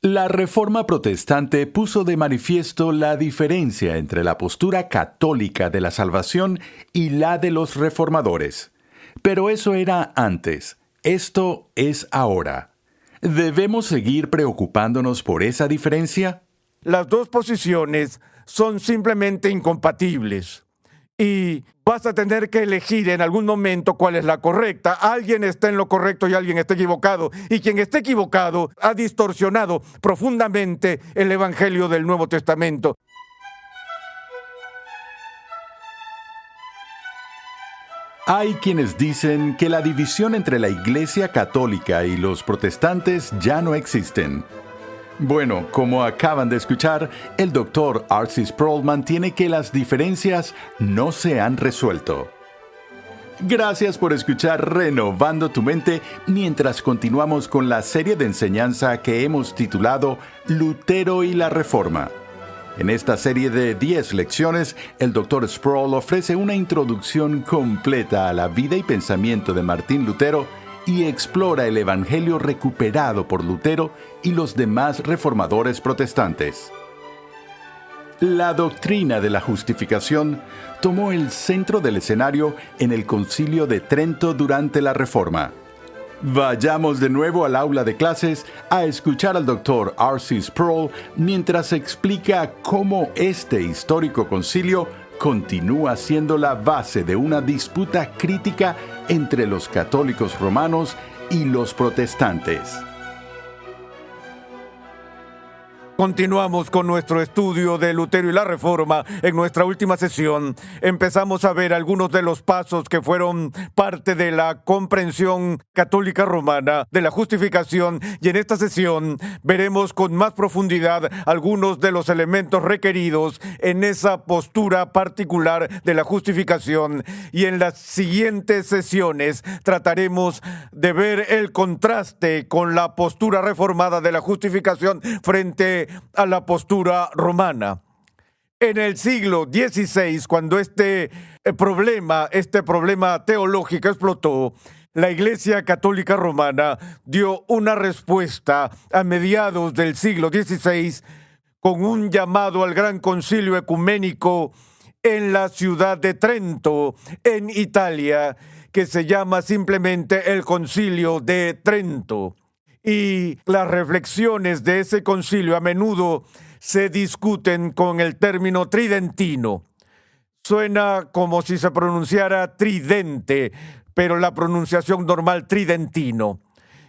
La Reforma Protestante puso de manifiesto la diferencia entre la postura católica de la salvación y la de los reformadores. Pero eso era antes. Esto es ahora. ¿Debemos seguir preocupándonos por esa diferencia? Las dos posiciones son simplemente incompatibles. Y vas a tener que elegir en algún momento cuál es la correcta. Alguien está en lo correcto y alguien está equivocado. Y quien esté equivocado ha distorsionado profundamente el Evangelio del Nuevo Testamento. Hay quienes dicen que la división entre la Iglesia Católica y los protestantes ya no existen. Bueno, como acaban de escuchar, el Dr. R.C. Sproul mantiene que las diferencias no se han resuelto. Gracias por escuchar Renovando tu Mente mientras continuamos con la serie de enseñanza que hemos titulado Lutero y la Reforma. En esta serie de 10 lecciones, el Dr. Sproul ofrece una introducción completa a la vida y pensamiento de Martín Lutero y explora el Evangelio recuperado por Lutero y los demás reformadores protestantes. La doctrina de la justificación tomó el centro del escenario en el Concilio de Trento durante la Reforma. Vayamos de nuevo al aula de clases a escuchar al Dr. R.C. Sproul mientras explica cómo este histórico concilio continúa siendo la base de una disputa crítica entre los católicos romanos y los protestantes. Continuamos con nuestro estudio de Lutero y la Reforma. En nuestra última sesión empezamos a ver algunos de los pasos que fueron parte de la comprensión católica romana de la justificación, y en esta sesión veremos con más profundidad algunos de los elementos requeridos en esa postura particular de la justificación, y en las siguientes sesiones trataremos de ver el contraste con la postura reformada de la justificación frente a la postura romana. En el siglo XVI, cuando este problema teológico explotó, la Iglesia Católica Romana dio una respuesta a mediados del siglo XVI con un llamado al Gran Concilio Ecuménico en la ciudad de Trento, en Italia, que se llama simplemente el Concilio de Trento. Y las reflexiones de ese concilio a menudo se discuten con el término tridentino. Suena como si se pronunciara tridente, pero la pronunciación normal tridentino.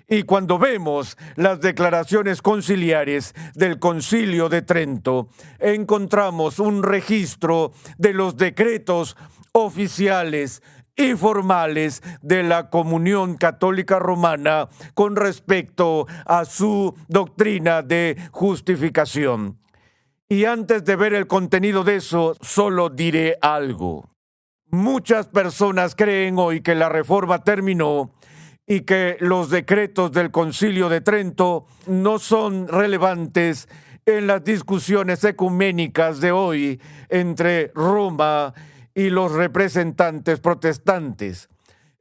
Y cuando vemos las declaraciones conciliares del Concilio de Trento, encontramos un registro de los decretos oficiales y formales de la Comunión Católica Romana con respecto a su doctrina de justificación. Y antes de ver el contenido de eso, solo diré algo. Muchas personas creen hoy que la Reforma terminó y que los decretos del Concilio de Trento no son relevantes en las discusiones ecuménicas de hoy entre Roma y los representantes protestantes.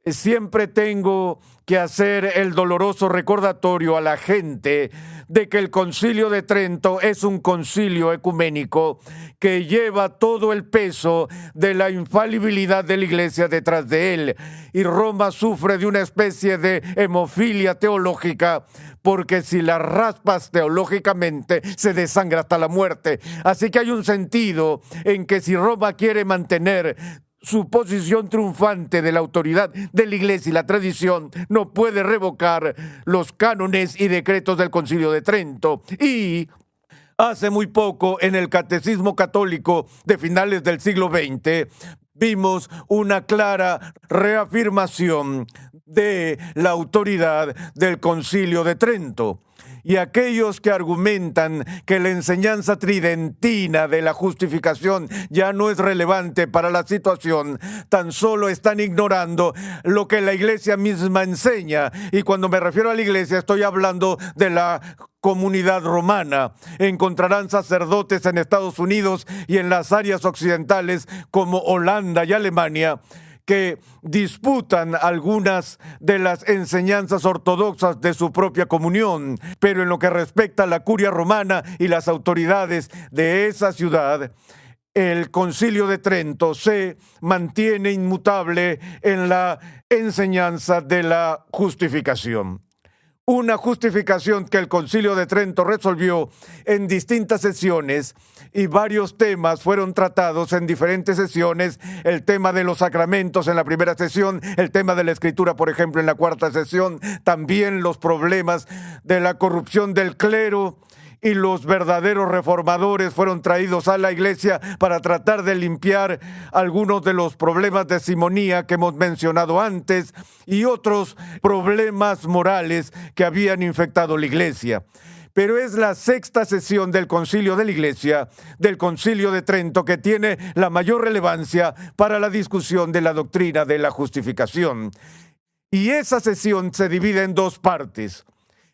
Siempre tengo que hacer el doloroso recordatorio a la gente de que el Concilio de Trento es un concilio ecuménico que lleva todo el peso de la infalibilidad de la Iglesia detrás de él. Y Roma sufre de una especie de hemofilia teológica, porque si la raspas teológicamente se desangra hasta la muerte. Así que hay un sentido en que si Roma quiere mantener su posición triunfante de la autoridad de la Iglesia y la tradición, no puede revocar los cánones y decretos del Concilio de Trento. Y hace muy poco, en el Catecismo Católico de finales del siglo XX, vimos una clara reafirmación de la autoridad del Concilio de Trento. Y aquellos que argumentan que la enseñanza tridentina de la justificación ya no es relevante para la situación, tan solo están ignorando lo que la Iglesia misma enseña. Y cuando me refiero a la Iglesia, estoy hablando de la comunidad romana. Encontrarán sacerdotes en Estados Unidos y en las áreas occidentales como Holanda y Alemania que disputan algunas de las enseñanzas ortodoxas de su propia comunión, pero en lo que respecta a la curia romana y las autoridades de esa ciudad, el Concilio de Trento se mantiene inmutable en la enseñanza de la justificación. Una justificación que el Concilio de Trento resolvió en distintas sesiones y varios temas fueron tratados en diferentes sesiones. El tema de los sacramentos en la primera sesión, el tema de la escritura, por ejemplo, en la cuarta sesión, también los problemas de la corrupción del clero. Y los verdaderos reformadores fueron traídos a la iglesia para tratar de limpiar algunos de los problemas de simonía que hemos mencionado antes y otros problemas morales que habían infectado la iglesia. Pero es la sexta sesión del Concilio de la Iglesia, del Concilio de Trento, que tiene la mayor relevancia para la discusión de la doctrina de la justificación. Y esa sesión se divide en dos partes.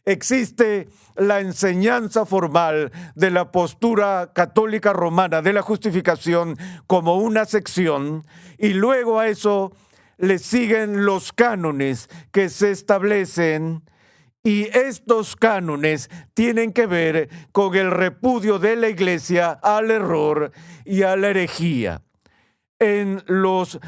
Existe la enseñanza formal de la postura católica romana de la justificación como una sección, y luego a eso le siguen los cánones que se establecen, y estos cánones tienen que ver con el repudio de la Iglesia al error y a la herejía. En los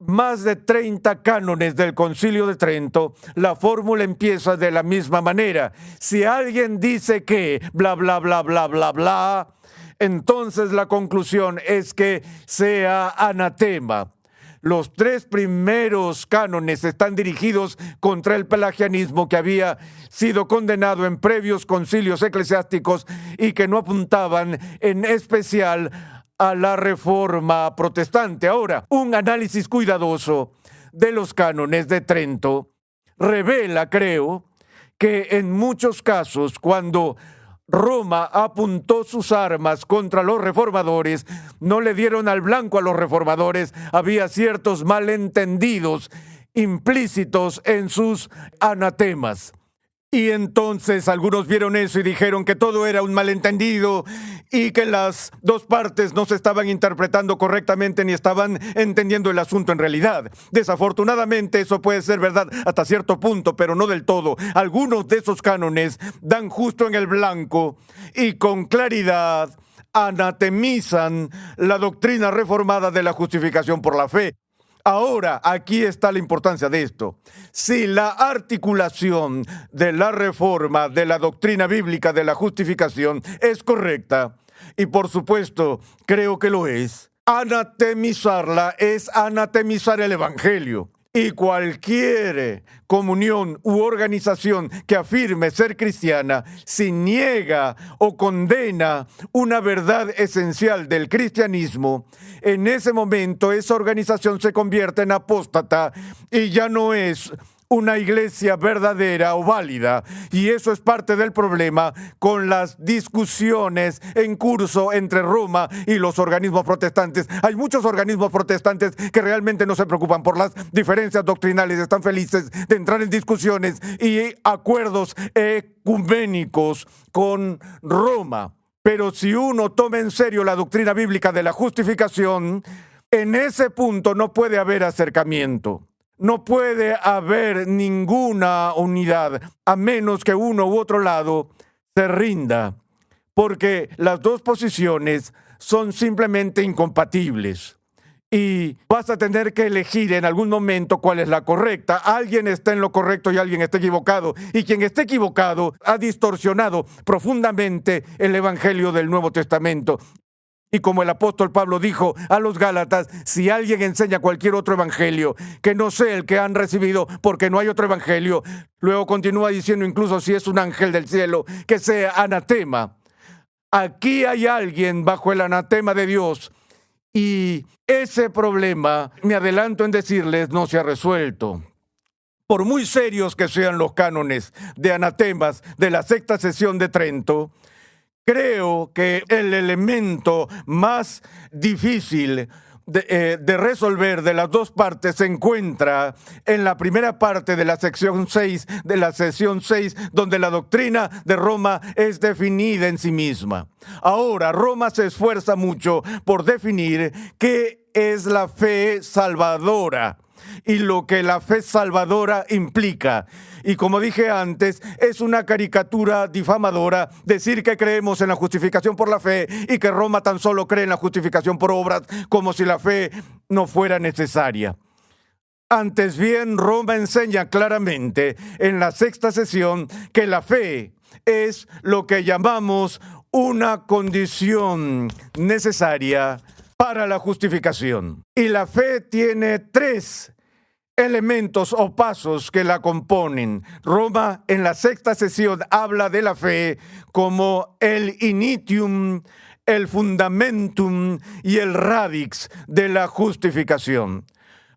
más de 30 cánones del Concilio de Trento, la fórmula empieza de la misma manera. Si alguien dice que bla, bla, bla, bla, bla, bla, entonces la conclusión es que sea anatema. Los 3 primeros cánones están dirigidos contra el pelagianismo que había sido condenado en previos concilios eclesiásticos y que no apuntaban en especial a la reforma protestante. Ahora, un análisis cuidadoso de los cánones de Trento revela, creo, que en muchos casos, cuando Roma apuntó sus armas contra los reformadores, no le dieron al blanco a los reformadores. Había ciertos malentendidos implícitos en sus anatemas. Y entonces algunos vieron eso y dijeron que todo era un malentendido y que las dos partes no se estaban interpretando correctamente ni estaban entendiendo el asunto en realidad. Desafortunadamente eso puede ser verdad hasta cierto punto, pero no del todo. Algunos de esos cánones dan justo en el blanco y con claridad anatemizan la doctrina reformada de la justificación por la fe. Ahora, aquí está la importancia de esto. Si la articulación de la reforma de la doctrina bíblica de la justificación es correcta, y por supuesto creo que lo es, anatemizarla es anatemizar el Evangelio. Y cualquier comunión u organización que afirme ser cristiana, si niega o condena una verdad esencial del cristianismo, en ese momento esa organización se convierte en apóstata y ya no es una iglesia verdadera o válida. Y eso es parte del problema con las discusiones en curso entre Roma y los organismos protestantes. Hay muchos organismos protestantes que realmente no se preocupan por las diferencias doctrinales, están felices de entrar en discusiones y acuerdos ecuménicos con Roma. Pero si uno toma en serio la doctrina bíblica de la justificación, en ese punto no puede haber acercamiento. No puede haber ninguna unidad, a menos que uno u otro lado se rinda, porque las dos posiciones son simplemente incompatibles. Y vas a tener que elegir en algún momento cuál es la correcta. Alguien está en lo correcto y alguien está equivocado. Y quien esté equivocado ha distorsionado profundamente el Evangelio del Nuevo Testamento. Y como el apóstol Pablo dijo a los Gálatas, si alguien enseña cualquier otro evangelio que no sea el que han recibido, porque no hay otro evangelio, luego continúa diciendo, incluso si es un ángel del cielo, que sea anatema. Aquí hay alguien bajo el anatema de Dios y ese problema, me adelanto en decirles, no se ha resuelto. Por muy serios que sean los cánones de anatemas de la sexta sesión de Trento, creo que el elemento más difícil de resolver de las dos partes se encuentra en la primera parte de la sección 6, de la sesión 6, donde la doctrina de Roma es definida en sí misma. Ahora, Roma se esfuerza mucho por definir qué es la fe salvadora. y lo que la fe salvadora implica. Y como dije antes, es una caricatura difamadora decir que creemos en la justificación por la fe y que Roma tan solo cree en la justificación por obras, como si la fe no fuera necesaria. Antes bien, Roma enseña claramente en la sexta sesión que la fe es lo que llamamos una condición necesaria para la justificación. Y la fe tiene 3 elementos o pasos que la componen. Roma en la sexta sesión habla de la fe como el initium, el fundamentum y el radix de la justificación.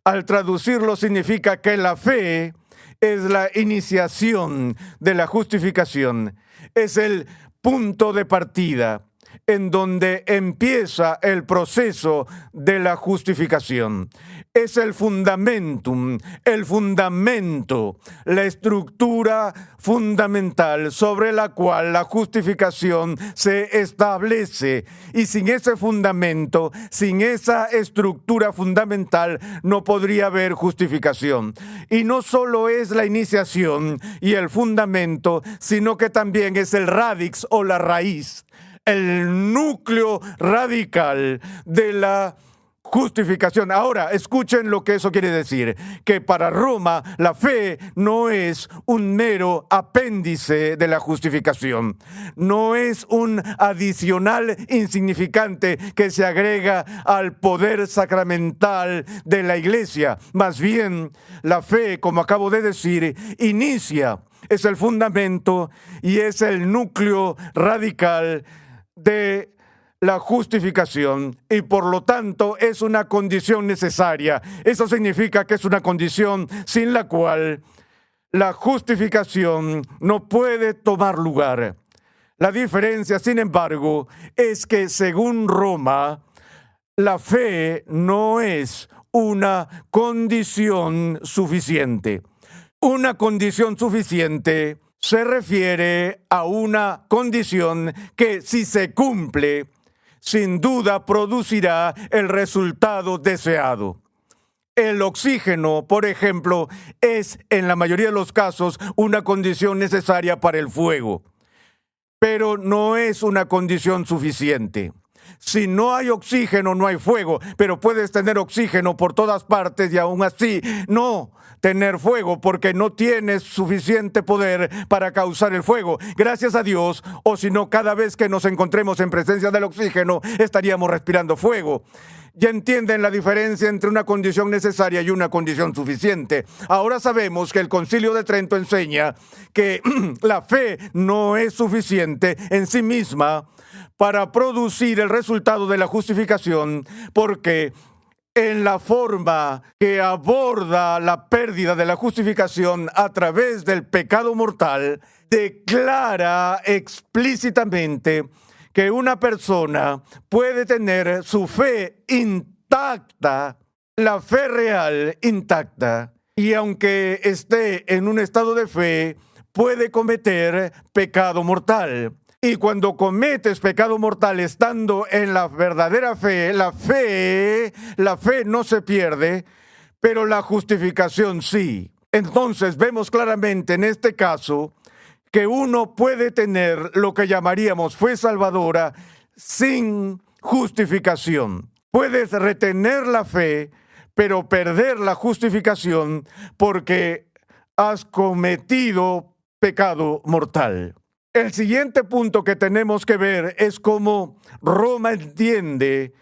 Al traducirlo significa que la fe es la iniciación de la justificación, es el punto de partida en donde empieza el proceso de la justificación. Es el fundamentum, el fundamento, la estructura fundamental sobre la cual la justificación se establece. Y sin ese fundamento, sin esa estructura fundamental, no podría haber justificación. Y no solo es la iniciación y el fundamento, sino que también es el radix o la raíz, el núcleo radical de la justificación. Ahora, escuchen lo que eso quiere decir, que para Roma la fe no es un mero apéndice de la justificación, no es un adicional insignificante que se agrega al poder sacramental de la Iglesia. Más bien, la fe, como acabo de decir, inicia, es el fundamento y es el núcleo radical de la justificación y por lo tanto es una condición necesaria. Eso significa que es una condición sin la cual la justificación no puede tomar lugar. La diferencia, sin embargo, es que según Roma, la fe no es una condición suficiente. Una condición suficiente se refiere a una condición que, si se cumple, sin duda producirá el resultado deseado. El oxígeno, por ejemplo, es en la mayoría de los casos una condición necesaria para el fuego, pero no es una condición suficiente. Si no hay oxígeno, no hay fuego, pero puedes tener oxígeno por todas partes y aún así no tener fuego porque no tienes suficiente poder para causar el fuego. Gracias a Dios, o si no, cada vez que nos encontremos en presencia del oxígeno, estaríamos respirando fuego. Ya entienden la diferencia entre una condición necesaria y una condición suficiente. Ahora sabemos que el Concilio de Trento enseña que la fe no es suficiente en sí misma para producir el resultado de la justificación, porque en la forma que aborda la pérdida de la justificación a través del pecado mortal, declara explícitamente que una persona puede tener su fe intacta, la fe real intacta, y aunque esté en un estado de fe, puede cometer pecado mortal. Y cuando cometes pecado mortal estando en la verdadera fe, la fe no se pierde, pero la justificación sí. Entonces vemos claramente en este caso que uno puede tener lo que llamaríamos fe salvadora sin justificación. Puedes retener la fe, pero perder la justificación porque has cometido pecado mortal. El siguiente punto que tenemos que ver es cómo Roma entiende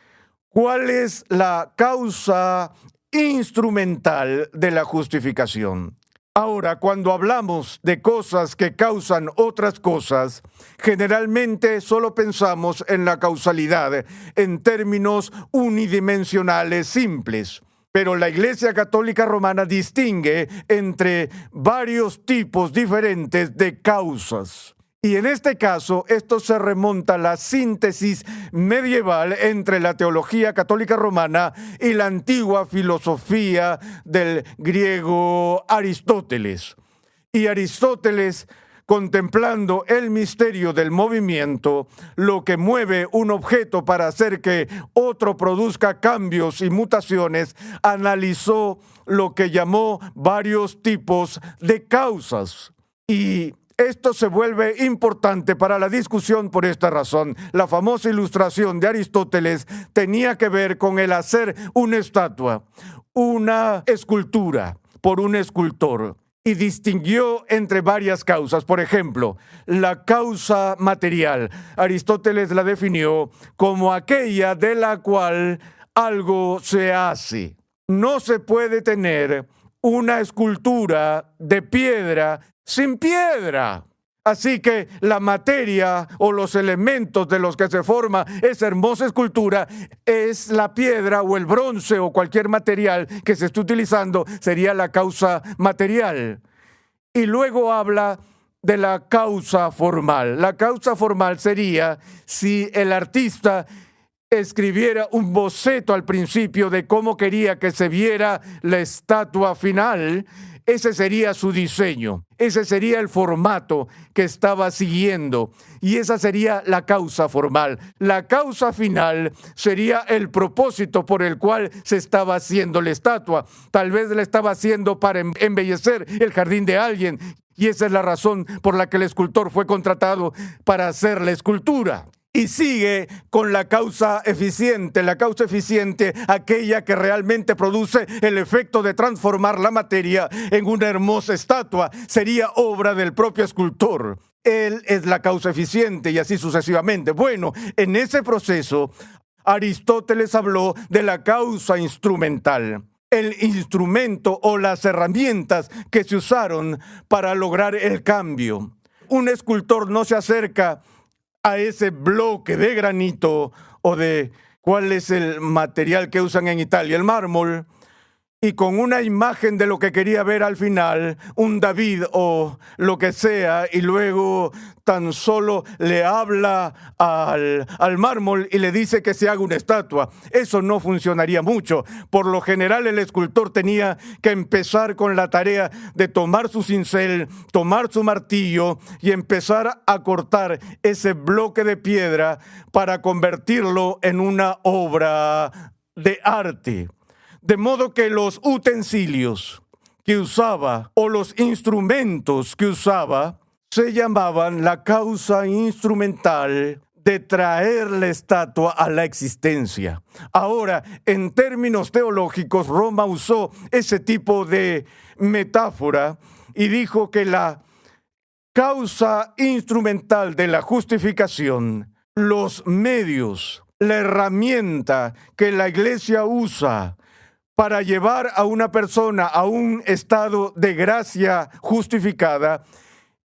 cuál es la causa instrumental de la justificación. Ahora, cuando hablamos de cosas que causan otras cosas, generalmente solo pensamos en la causalidad en términos unidimensionales simples. Pero la Iglesia Católica Romana distingue entre varios tipos diferentes de causas. Y en este caso, esto se remonta a la síntesis medieval entre la teología católica romana y la antigua filosofía del griego Aristóteles. Y Aristóteles contemplando el misterio del movimiento, lo que mueve un objeto para hacer que otro produzca cambios y mutaciones, analizó lo que llamó varios tipos de causas. Y esto se vuelve importante para la discusión por esta razón. La famosa ilustración de Aristóteles tenía que ver con el hacer una estatua, una escultura por un escultor, y distinguió entre varias causas. Por ejemplo, la causa material. Aristóteles la definió como aquella de la cual algo se hace. No se puede tener una escultura de piedra sin piedra. Así que la materia o los elementos de los que se forma esa hermosa escultura es la piedra o el bronce o cualquier material que se esté utilizando, sería la causa material. Y luego habla de la causa formal. La causa formal sería si el artista escribiera un boceto al principio de cómo quería que se viera la estatua final. Ese sería su diseño, ese sería el formato que estaba siguiendo, y esa sería la causa formal. La causa final sería el propósito por el cual se estaba haciendo la estatua. Tal vez la estaba haciendo para embellecer el jardín de alguien, y esa es la razón por la que el escultor fue contratado para hacer la escultura. Y sigue con la causa eficiente, aquella que realmente produce el efecto de transformar la materia en una hermosa estatua, sería obra del propio escultor. Él es la causa eficiente y así sucesivamente. Bueno, en ese proceso, Aristóteles habló de la causa instrumental. El instrumento o las herramientas que se usaron para lograr el cambio. Un escultor no se acerca a ese bloque de granito o de cuál es el material que usan en Italia, el mármol, y con una imagen de lo que quería ver al final, un David o lo que sea, y luego tan solo le habla al mármol y le dice que se haga una estatua. Eso no funcionaría mucho. Por lo general, el escultor tenía que empezar con la tarea de tomar su cincel, tomar su martillo y empezar a cortar ese bloque de piedra para convertirlo en una obra de arte. De modo que los utensilios que usaba o los instrumentos que usaba se llamaban la causa instrumental de traer la estatua a la existencia. Ahora, en términos teológicos, Roma usó ese tipo de metáfora y dijo que la causa instrumental de la justificación, los medios, la herramienta que la iglesia usa para llevar a una persona a un estado de gracia justificada,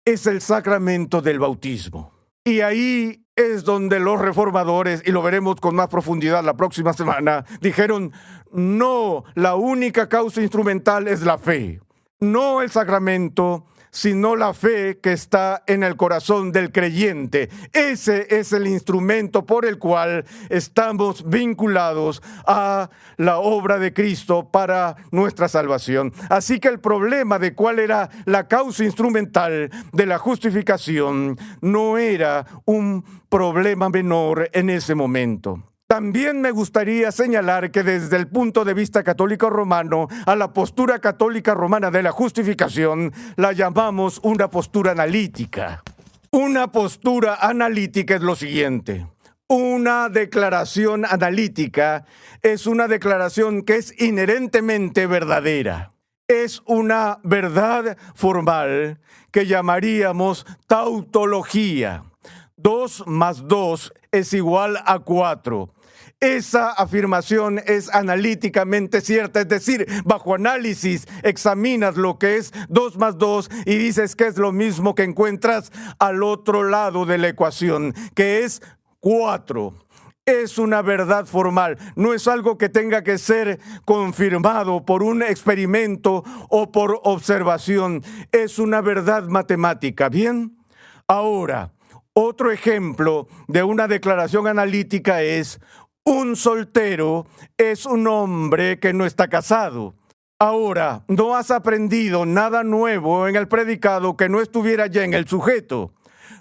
es el sacramento del bautismo. Y ahí es donde los reformadores, y lo veremos con más profundidad la próxima semana, dijeron, no, la única causa instrumental es la fe, no el sacramento, sino la fe que está en el corazón del creyente. Ese es el instrumento por el cual estamos vinculados a la obra de Cristo para nuestra salvación. Así que el problema de cuál era la causa instrumental de la justificación no era un problema menor en ese momento. También me gustaría señalar que desde el punto de vista católico romano, a la postura católica romana de la justificación la llamamos una postura analítica. Una postura analítica es lo siguiente. Una declaración analítica es una declaración que es inherentemente verdadera. Es una verdad formal que llamaríamos tautología. 2 más 2 es igual a 4. Esa afirmación es analíticamente cierta, es decir, bajo análisis examinas lo que es 2 más 2 y dices que es lo mismo que encuentras al otro lado de la ecuación, que es 4. Es una verdad formal, no es algo que tenga que ser confirmado por un experimento o por observación, es una verdad matemática, ¿bien? Ahora, otro ejemplo de una declaración analítica es: un soltero es un hombre que no está casado. Ahora, no has aprendido nada nuevo en el predicado que no estuviera ya en el sujeto.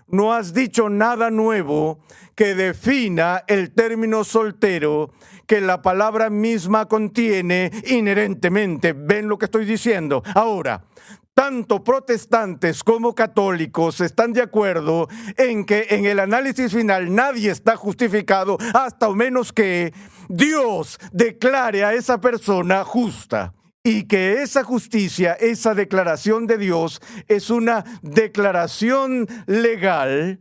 No has dicho nada nuevo que defina el término soltero que la palabra misma contiene inherentemente. ¿Ven lo que estoy diciendo? Ahora, tanto protestantes como católicos están de acuerdo en que en el análisis final nadie está justificado hasta menos que Dios declare a esa persona justa. Y que esa justicia, esa declaración de Dios, es una declaración legal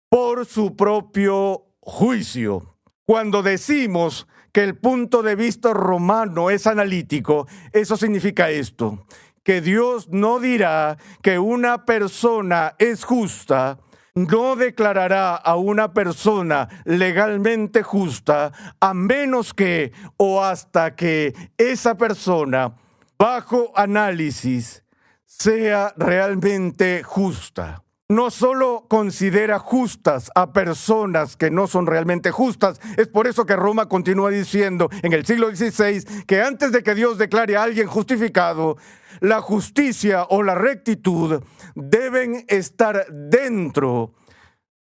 por su propio juicio. Cuando decimos que el punto de vista romano es analítico, eso significa esto, que Dios no dirá que una persona es justa, no declarará a una persona legalmente justa a menos que o hasta que esa persona, bajo análisis, sea realmente justa. No solo considera justas a personas que no son realmente justas. Es por eso que Roma continúa diciendo en el siglo XVI que antes de que Dios declare a alguien justificado, la justicia o la rectitud deben estar dentro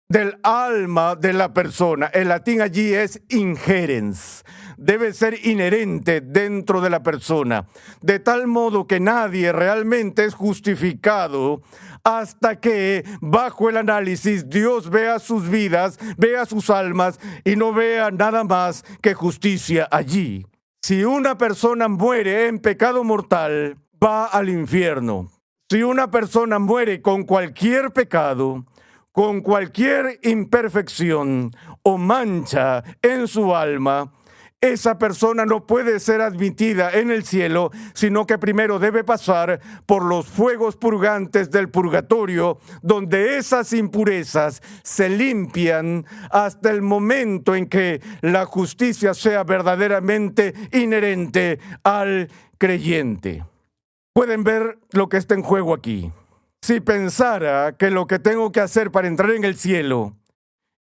del alma de la persona. El latín allí es inherens. Debe ser inherente dentro de la persona, de tal modo que nadie realmente es justificado hasta que, bajo el análisis, Dios vea sus vidas, vea sus almas y no vea nada más que justicia allí. Si una persona muere en pecado mortal, va al infierno. Si una persona muere con cualquier pecado, con cualquier imperfección o mancha en su alma, esa persona no puede ser admitida en el cielo, sino que primero debe pasar por los fuegos purgantes del purgatorio, donde esas impurezas se limpian hasta el momento en que la justicia sea verdaderamente inherente al creyente. Pueden ver lo que está en juego aquí. Si pensara que lo que tengo que hacer para entrar en el cielo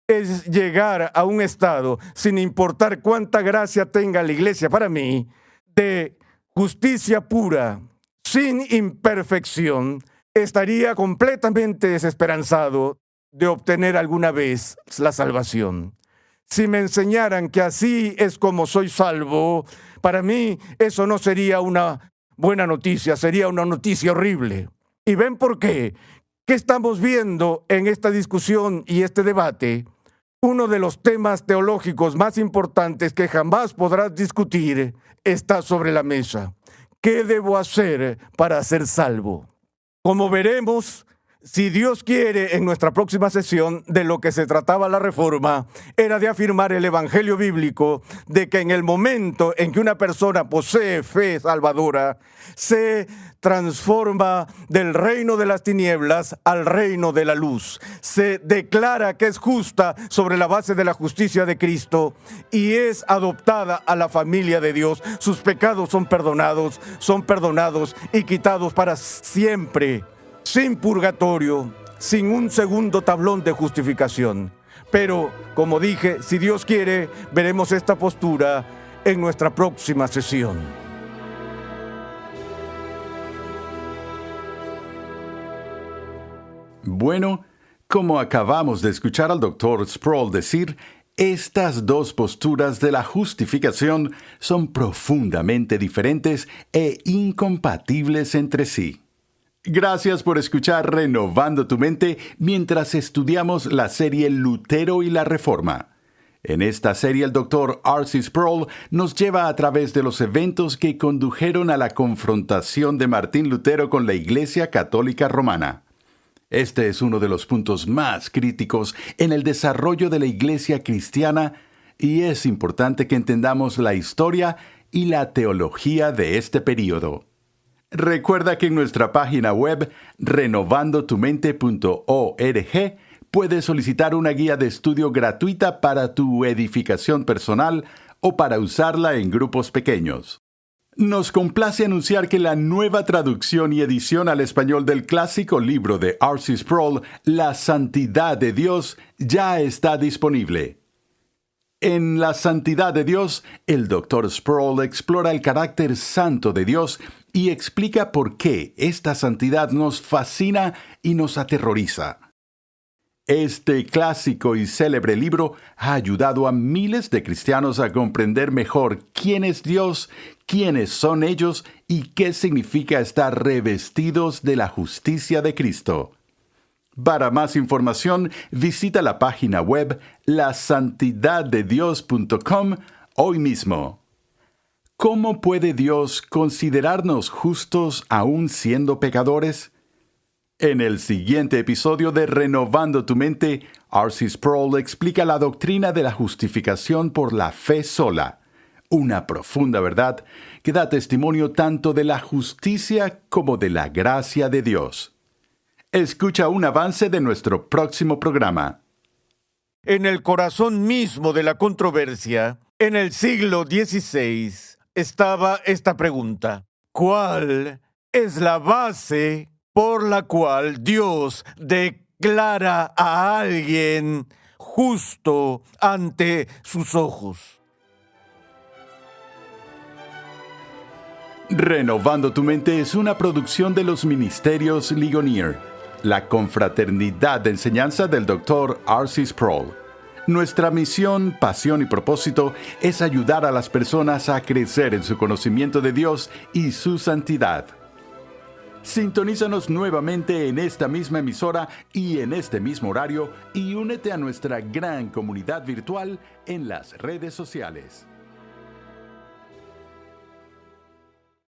es llegar a un estado, sin importar cuánta gracia tenga la iglesia para mí, de justicia pura, sin imperfección, estaría completamente desesperanzado de obtener alguna vez la salvación. Si me enseñaran que así es como soy salvo, para mí eso no sería una buena noticia, sería una noticia horrible. ¿Y ven por qué? ¿Qué estamos viendo en esta discusión y este debate? Uno de los temas teológicos más importantes que jamás podrás discutir está sobre la mesa. ¿Qué debo hacer para ser salvo? Como veremos, si Dios quiere, en nuestra próxima sesión, de lo que se trataba la Reforma, era de afirmar el Evangelio bíblico de que en el momento en que una persona posee fe salvadora, se transforma del reino de las tinieblas al reino de la luz. Se declara que es justa sobre la base de la justicia de Cristo y es adoptada a la familia de Dios. Sus pecados son perdonados y quitados para siempre, sin purgatorio, sin un segundo tablón de justificación. Pero, como dije, si Dios quiere, veremos esta postura en nuestra próxima sesión. Bueno, como acabamos de escuchar al Dr. Sproul decir, estas dos posturas de la justificación son profundamente diferentes e incompatibles entre sí. Gracias por escuchar Renovando tu Mente mientras estudiamos la serie Lutero y la Reforma. En esta serie el Dr. R.C. Sproul nos lleva a través de los eventos que condujeron a la confrontación de Martín Lutero con la Iglesia Católica Romana. Este es uno de los puntos más críticos en el desarrollo de la Iglesia cristiana y es importante que entendamos la historia y la teología de este período. Recuerda que en nuestra página web renovandotumente.org puedes solicitar una guía de estudio gratuita para tu edificación personal o para usarla en grupos pequeños. Nos complace anunciar que la nueva traducción y edición al español del clásico libro de R.C. Sproul, La Santidad de Dios, ya está disponible. En La Santidad de Dios, el Dr. Sproul explora el carácter santo de Dios y explica por qué esta santidad nos fascina y nos aterroriza. Este clásico y célebre libro ha ayudado a miles de cristianos a comprender mejor quién es Dios, quiénes son ellos y qué significa estar revestidos de la justicia de Cristo. Para más información, visita la página web lasantidaddedios.com hoy mismo. ¿Cómo puede Dios considerarnos justos aún siendo pecadores? En el siguiente episodio de Renovando tu Mente, R.C. Sproul explica la doctrina de la justificación por la fe sola, una profunda verdad que da testimonio tanto de la justicia como de la gracia de Dios. Escucha un avance de nuestro próximo programa. En el corazón mismo de la controversia, en el siglo XVI, estaba esta pregunta: ¿cuál es la base por la cual Dios declara a alguien justo ante sus ojos? Renovando tu Mente es una producción de los Ministerios Ligonier, la confraternidad de enseñanza del Dr. R.C. Sproul. Nuestra misión, pasión y propósito es ayudar a las personas a crecer en su conocimiento de Dios y su santidad. Sintonízanos nuevamente en esta misma emisora y en este mismo horario y únete a nuestra gran comunidad virtual en las redes sociales.